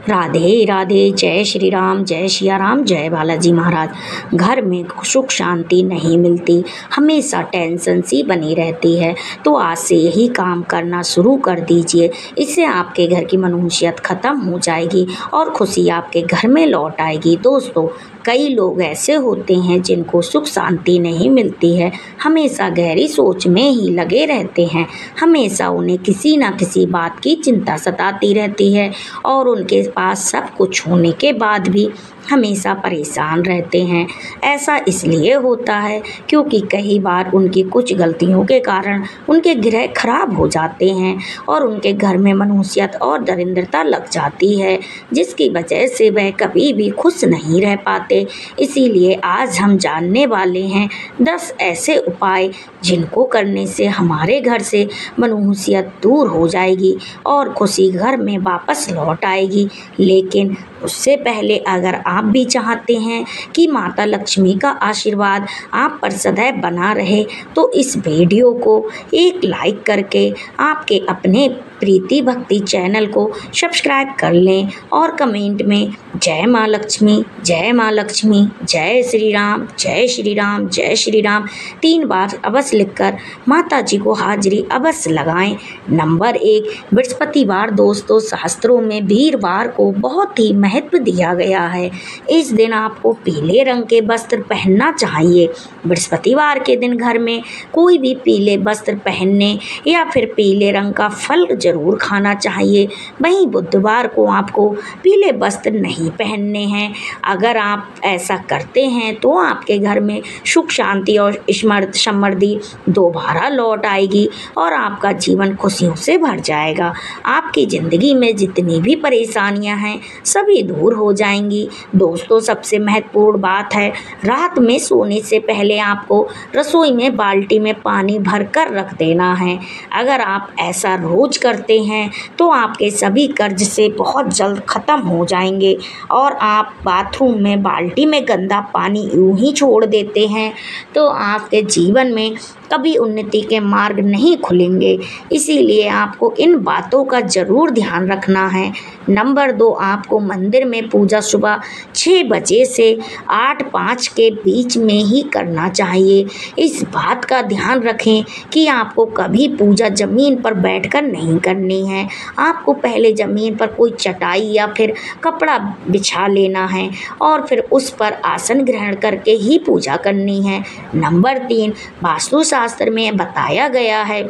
राधे राधे। जय श्री राम, जय सिया राम, जय बालाजी महाराज। घर में सुख शांति नहीं मिलती, हमेशा टेंशन सी बनी रहती है, तो आज से यही काम करना शुरू कर दीजिए। इससे आपके घर की मनहूसियत ख़त्म हो जाएगी और खुशी आपके घर में लौट आएगी। दोस्तों, कई लोग ऐसे होते हैं जिनको सुख शांति नहीं मिलती है, हमेशा गहरी सोच में ही लगे रहते हैं। हमेशा उन्हें किसी न किसी बात की चिंता सताती रहती है और उनके पास सब कुछ होने के बाद भी हमेशा परेशान रहते हैं। ऐसा इसलिए होता है क्योंकि कई बार उनकी कुछ गलतियों के कारण उनके ग्रह खराब हो जाते हैं और उनके घर में मनहूसियत और दरिद्रता लग जाती है, जिसकी वजह से वह कभी भी खुश नहीं रह पाते। इसीलिए आज हम जानने वाले हैं 10 ऐसे उपाय जिनको करने से हमारे घर से मनहूसियत दूर हो जाएगी और खुशी घर में वापस लौट आएगी। लेकिन उससे पहले अगर आप भी चाहते हैं कि माता लक्ष्मी का आशीर्वाद आप पर सदैव बना रहे, तो इस वीडियो को एक लाइक करके आपके अपने प्रीति भक्ति चैनल को सब्सक्राइब कर लें और कमेंट में जय माँ लक्ष्मी, जय माँ लक्ष्मी, जय श्री राम, जय श्री राम, जय श्री राम 3 बार अवश्य लिखकर माता जी को हाजिरी अवश्य लगाएं। नंबर 1, बृहस्पतिवार। दोस्तों, शास्त्रों में वीरवार को बहुत ही महत्व दिया गया है। इस दिन आपको पीले रंग के वस्त्र पहनना चाहिए। बृहस्पतिवार के दिन घर में कोई भी पीले वस्त्र पहनने या फिर पीले रंग का फल जरूर खाना चाहिए। वहीं बुधवार को आपको पीले वस्त्र नहीं पहनने हैं। अगर आप ऐसा करते हैं तो आपके घर में सुख शांति और समृद्धि दोबारा लौट आएगी और आपका जीवन खुशियों से भर जाएगा। आपकी ज़िंदगी में जितनी भी परेशानियां हैं सभी दूर हो जाएंगी। दोस्तों, सबसे महत्वपूर्ण बात है, रात में सोने से पहले आपको रसोई में बाल्टी में पानी भर कर रख देना है। अगर आप ऐसा रोज करते हैं तो आपके सभी कर्ज से बहुत जल्द ख़त्म हो जाएंगे। और आप बाथरूम में बाल्टी में गंदा पानी यूं ही छोड़ देते हैं तो आपके जीवन में कभी उन्नति के मार्ग नहीं खुलेंगे। इसीलिए आपको इन बातों का ज़रूर ध्यान रखना है। नंबर 2, आपको मंदिर में पूजा सुबह 6 बजे से 8-5 के बीच में ही करना चाहिए। इस बात का ध्यान रखें कि आपको कभी पूजा ज़मीन पर बैठकर नहीं करनी है। आपको पहले ज़मीन पर कोई चटाई या फिर कपड़ा बिछा लेना है और फिर उस पर आसन ग्रहण करके ही पूजा करनी है। नंबर 3, वास्तु शास्त्र में बताया गया है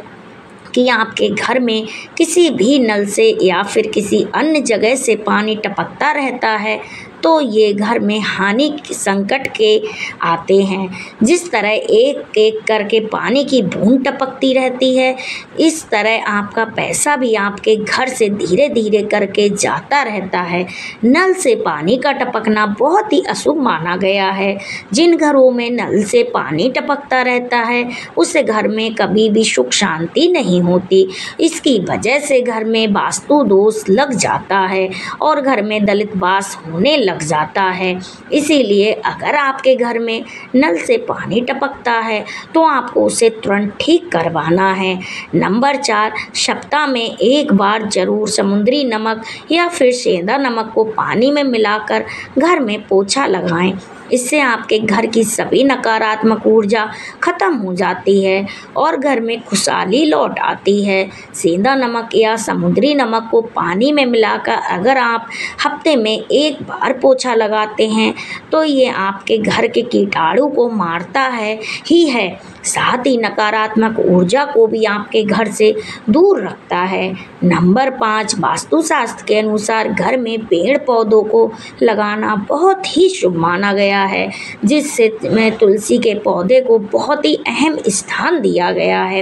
कि आपके घर में किसी भी नल से या फिर किसी अन्य जगह से पानी टपकता रहता है तो ये घर में हानि संकट के आते हैं। जिस तरह एक एक करके पानी की बूंद टपकती रहती है, इस तरह आपका पैसा भी आपके घर से धीरे धीरे करके जाता रहता है। नल से पानी का टपकना बहुत ही अशुभ माना गया है। जिन घरों में नल से पानी टपकता रहता है उस घर में कभी भी सुख शांति नहीं होती। इसकी वजह से घर में वास्तु दोष लग जाता है और घर में दलित वास होने लग जाता है। इसीलिए अगर आपके घर में नल से पानी टपकता है तो आपको उसे तुरंत ठीक करवाना है। नंबर 4, सप्ताह में 1 बार जरूर समुद्री नमक या फिर सेंधा नमक को पानी में मिलाकर घर में पोछा लगाएं। इससे आपके घर की सभी नकारात्मक ऊर्जा खत्म हो जाती है और घर में खुशहाली लौट आती है। सेंधा नमक या समुद्री नमक को पानी में मिलाकर अगर आप हफ्ते में 1 बार पोछा लगाते हैं तो ये आपके घर के कीटाणु को मारता है ही है, साथ ही नकारात्मक ऊर्जा को भी आपके घर से दूर रखता है। नंबर 5, वास्तुशास्त्र के अनुसार घर में पेड़ पौधों को लगाना बहुत ही शुभ माना गया है, जिससे में तुलसी के पौधे को बहुत ही अहम स्थान दिया गया है।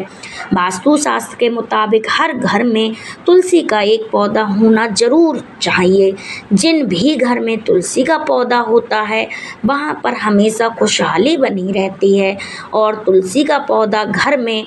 वास्तुशास्त्र के मुताबिक हर घर में तुलसी का एक पौधा होना जरूर चाहिए। जिन भी घर में तुलसी का पौधा होता है वहाँ पर हमेशा खुशहाली बनी रहती है और तुलसी का पौधा घर में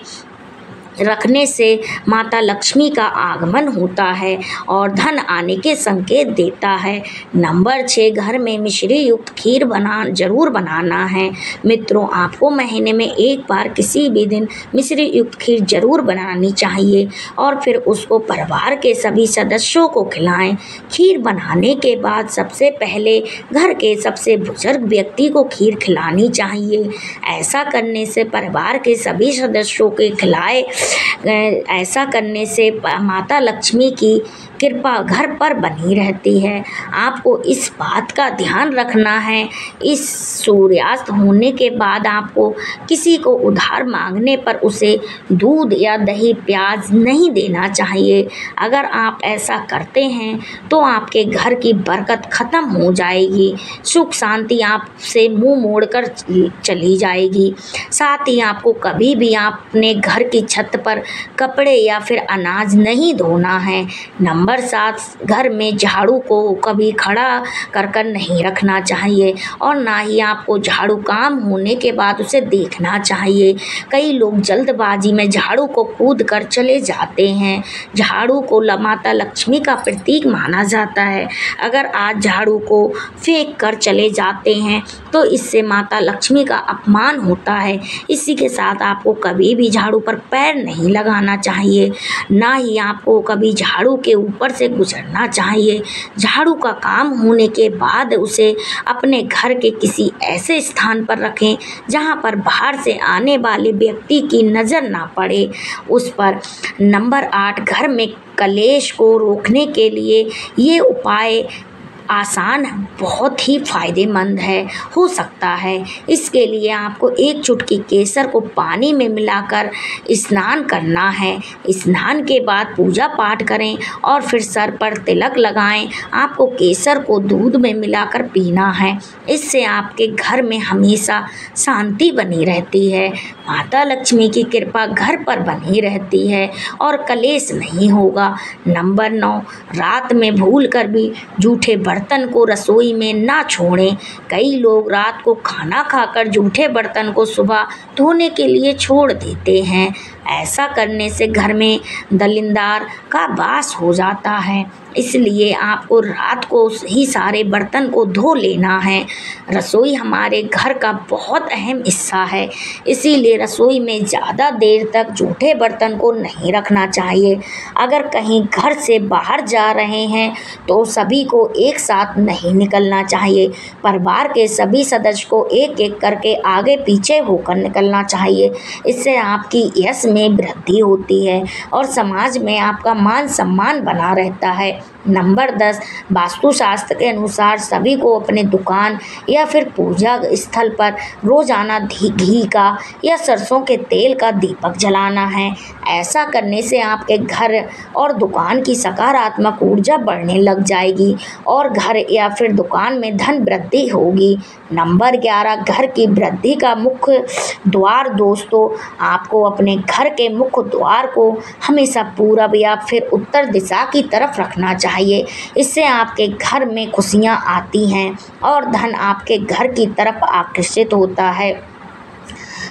रखने से माता लक्ष्मी का आगमन होता है और धन आने के संकेत देता है। नंबर 6, घर में मिश्री युक्त खीर जरूर बनाना है। मित्रों, आपको महीने में एक बार किसी भी दिन मिश्री युक्त खीर जरूर बनानी चाहिए और फिर उसको परिवार के सभी सदस्यों को खिलाएं। खीर बनाने के बाद सबसे पहले घर के सबसे बुजुर्ग व्यक्ति को खीर खिलानी चाहिए। ऐसा करने से परिवार के सभी सदस्यों के खिलाए ऐसा करने से माता लक्ष्मी की कृपा घर पर बनी रहती है। आपको इस बात का ध्यान रखना है, इस सूर्यास्त होने के बाद आपको किसी को उधार मांगने पर उसे दूध या दही प्याज नहीं देना चाहिए। अगर आप ऐसा करते हैं तो आपके घर की बरकत खत्म हो जाएगी, सुख शांति आपसे मुंह मोड़कर चली जाएगी। साथ ही आपको कभी भी अपने घर की छत पर कपड़े या फिर अनाज नहीं धोना है। नंबर 7, घर में झाड़ू को कभी खड़ा कर नहीं रखना चाहिए और ना ही आपको झाड़ू काम होने के बाद उसे देखना चाहिए। कई लोग जल्दबाजी में झाड़ू को कूद कर चले जाते हैं। झाड़ू को माता लक्ष्मी का प्रतीक माना जाता है। अगर आज झाड़ू को फेंक कर चले जाते हैं तो इससे माता लक्ष्मी का अपमान होता है। इसी के साथ आपको कभी भी झाड़ू पर पैर नहीं लगाना चाहिए, ना ही आपको कभी झाड़ू के ऊपर से गुजरना चाहिए। झाड़ू का काम होने के बाद उसे अपने घर के किसी ऐसे स्थान पर रखें जहां पर बाहर से आने वाले व्यक्ति की नज़र ना पड़े उस पर। नंबर 8, घर में कलेश को रोकने के लिए ये उपाय आसान बहुत ही फ़ायदेमंद हो सकता है। इसके लिए आपको एक चुटकी केसर को पानी में मिलाकर स्नान करना है। स्नान के बाद पूजा पाठ करें और फिर सर पर तिलक लगाएं। आपको केसर को दूध में मिलाकर पीना है। इससे आपके घर में हमेशा शांति बनी रहती है, माता लक्ष्मी की कृपा घर पर बनी रहती है और कलेश नहीं होगा। नंबर 9, रात में भूल कर भी जूठे बर्तन को रसोई में ना छोड़ें। कई लोग रात को खाना खाकर जूठे बर्तन को सुबह धोने के लिए छोड़ देते हैं। ऐसा करने से घर में दलिंदार का वास हो जाता है। इसलिए आपको रात को ही सारे बर्तन को धो लेना है। रसोई हमारे घर का बहुत अहम हिस्सा है, इसीलिए रसोई में ज़्यादा देर तक जूठे बर्तन को नहीं रखना चाहिए। अगर कहीं घर से बाहर जा रहे हैं तो सभी को एक साथ नहीं निकलना चाहिए। परिवार के सभी सदस्य को एक एक करके आगे पीछे होकर निकलना चाहिए। इससे आपकी यश में वृद्धि होती है और समाज में आपका मान सम्मान बना रहता है। नंबर 10, वास्तुशास्त्र के अनुसार सभी को अपने दुकान या फिर पूजा स्थल पर रोजाना घी का या सरसों के तेल का दीपक जलाना है। ऐसा करने से आपके घर और दुकान की सकारात्मक ऊर्जा बढ़ने लग जाएगी और घर या फिर दुकान में धन वृद्धि होगी। नंबर 11, घर की वृद्धि का मुख्य द्वार। दोस्तों, आपको अपने घर के मुख्य द्वार को हमेशा पूरब या फिर उत्तर दिशा की तरफ रखना चाहिए। इससे आपके घर में खुशियां आती हैं और धन आपके घर की तरफ आकर्षित होता है।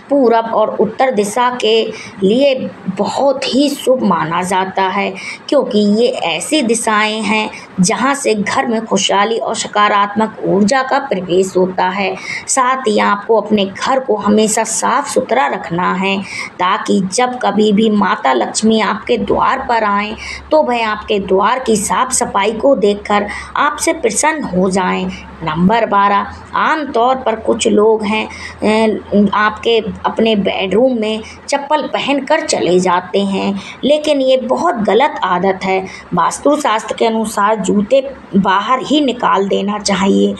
पूरब और उत्तर दिशा के लिए बहुत ही शुभ माना जाता है, क्योंकि ये ऐसी दिशाएं हैं जहां से घर में खुशहाली और सकारात्मक ऊर्जा का प्रवेश होता है। साथ ही आपको अपने घर को हमेशा साफ सुथरा रखना है, ताकि जब कभी भी माता लक्ष्मी आपके द्वार पर आएँ तो वह आपके द्वार की साफ सफाई को देखकर आपसे प्रसन्न हो जाएं। नंबर 12, आमतौर पर कुछ लोग हैं आपके अपने बेडरूम में चप्पल पहनकर चले जाते हैं, लेकिन ये बहुत गलत आदत है। वास्तुशास्त्र के अनुसार जूते बाहर ही निकाल देना चाहिए।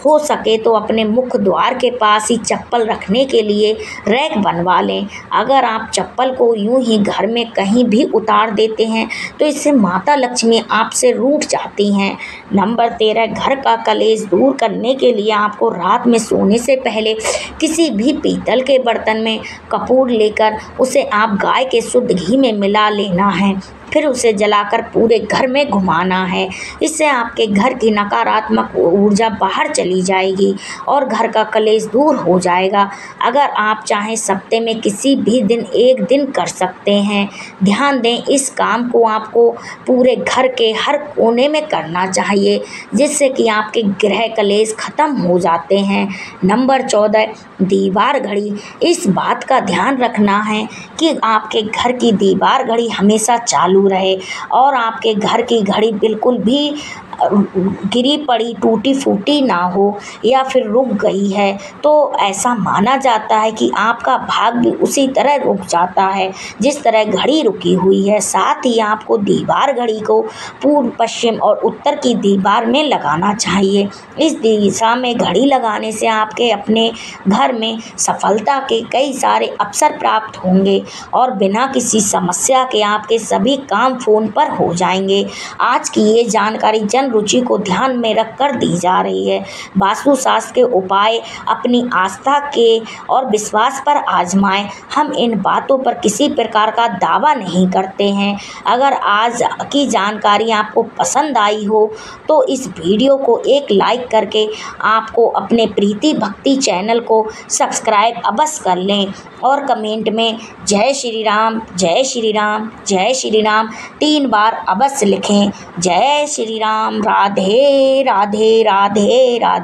हो सके तो अपने मुख्य द्वार के पास ही चप्पल रखने के लिए रैक बनवा लें। अगर आप चप्पल को यूं ही घर में कहीं भी उतार देते हैं तो इससे माता लक्ष्मी आपसे रूठ जाती हैं। नंबर 13, घर का कलेश दूर करने के लिए आपको रात में सोने से पहले किसी भी पीतल के बर्तन में कपूर लेकर उसे आप गाय के शुद्ध घी में मिला लेना है। फिर उसे जलाकर पूरे घर में घुमाना है। इससे आपके घर की नकारात्मक ऊर्जा बाहर चली जाएगी और घर का कलेश दूर हो जाएगा। अगर आप चाहें हफ्ते में किसी भी दिन एक दिन कर सकते हैं। ध्यान दें, इस काम को आपको पूरे घर के हर कोने में करना चाहिए, जिससे कि आपके गृह कलेश खत्म हो जाते हैं। नंबर 14, दीवार घड़ी। इस बात का ध्यान रखना है कि आपके घर की दीवार घड़ी हमेशा चालू रहे और आपके घर की घड़ी बिल्कुल भी गिरी पड़ी टूटी फूटी ना हो या फिर रुक गई है तो ऐसा माना जाता है कि आपका भाग भी उसी तरह रुक जाता है जिस तरह घड़ी रुकी हुई है। साथ ही आपको दीवार घड़ी को पूर्व, पश्चिम और उत्तर की दीवार में लगाना चाहिए। इस दिशा में घड़ी लगाने से आपके अपने घर में सफलता के कई सारे अवसर प्राप्त होंगे और बिना किसी समस्या के आपके सभी काम फोन पर हो जाएंगे। आज की ये जानकारी जन रुचि को ध्यान में रखकर दी जा रही है। वास्तुशास्त्र के उपाय अपनी आस्था के और विश्वास पर आजमाएं। हम इन बातों पर किसी प्रकार का दावा नहीं करते हैं। अगर आज की जानकारी आपको पसंद आई हो तो इस वीडियो को एक लाइक करके आपको अपने प्रीति भक्ति चैनल को सब्सक्राइब अवश्य कर लें और कमेंट में जय श्री राम, जय श्री राम, जय श्री राम 3 बार अवश्य लिखें। जय श्री राम। राधे राधे राधे राधे।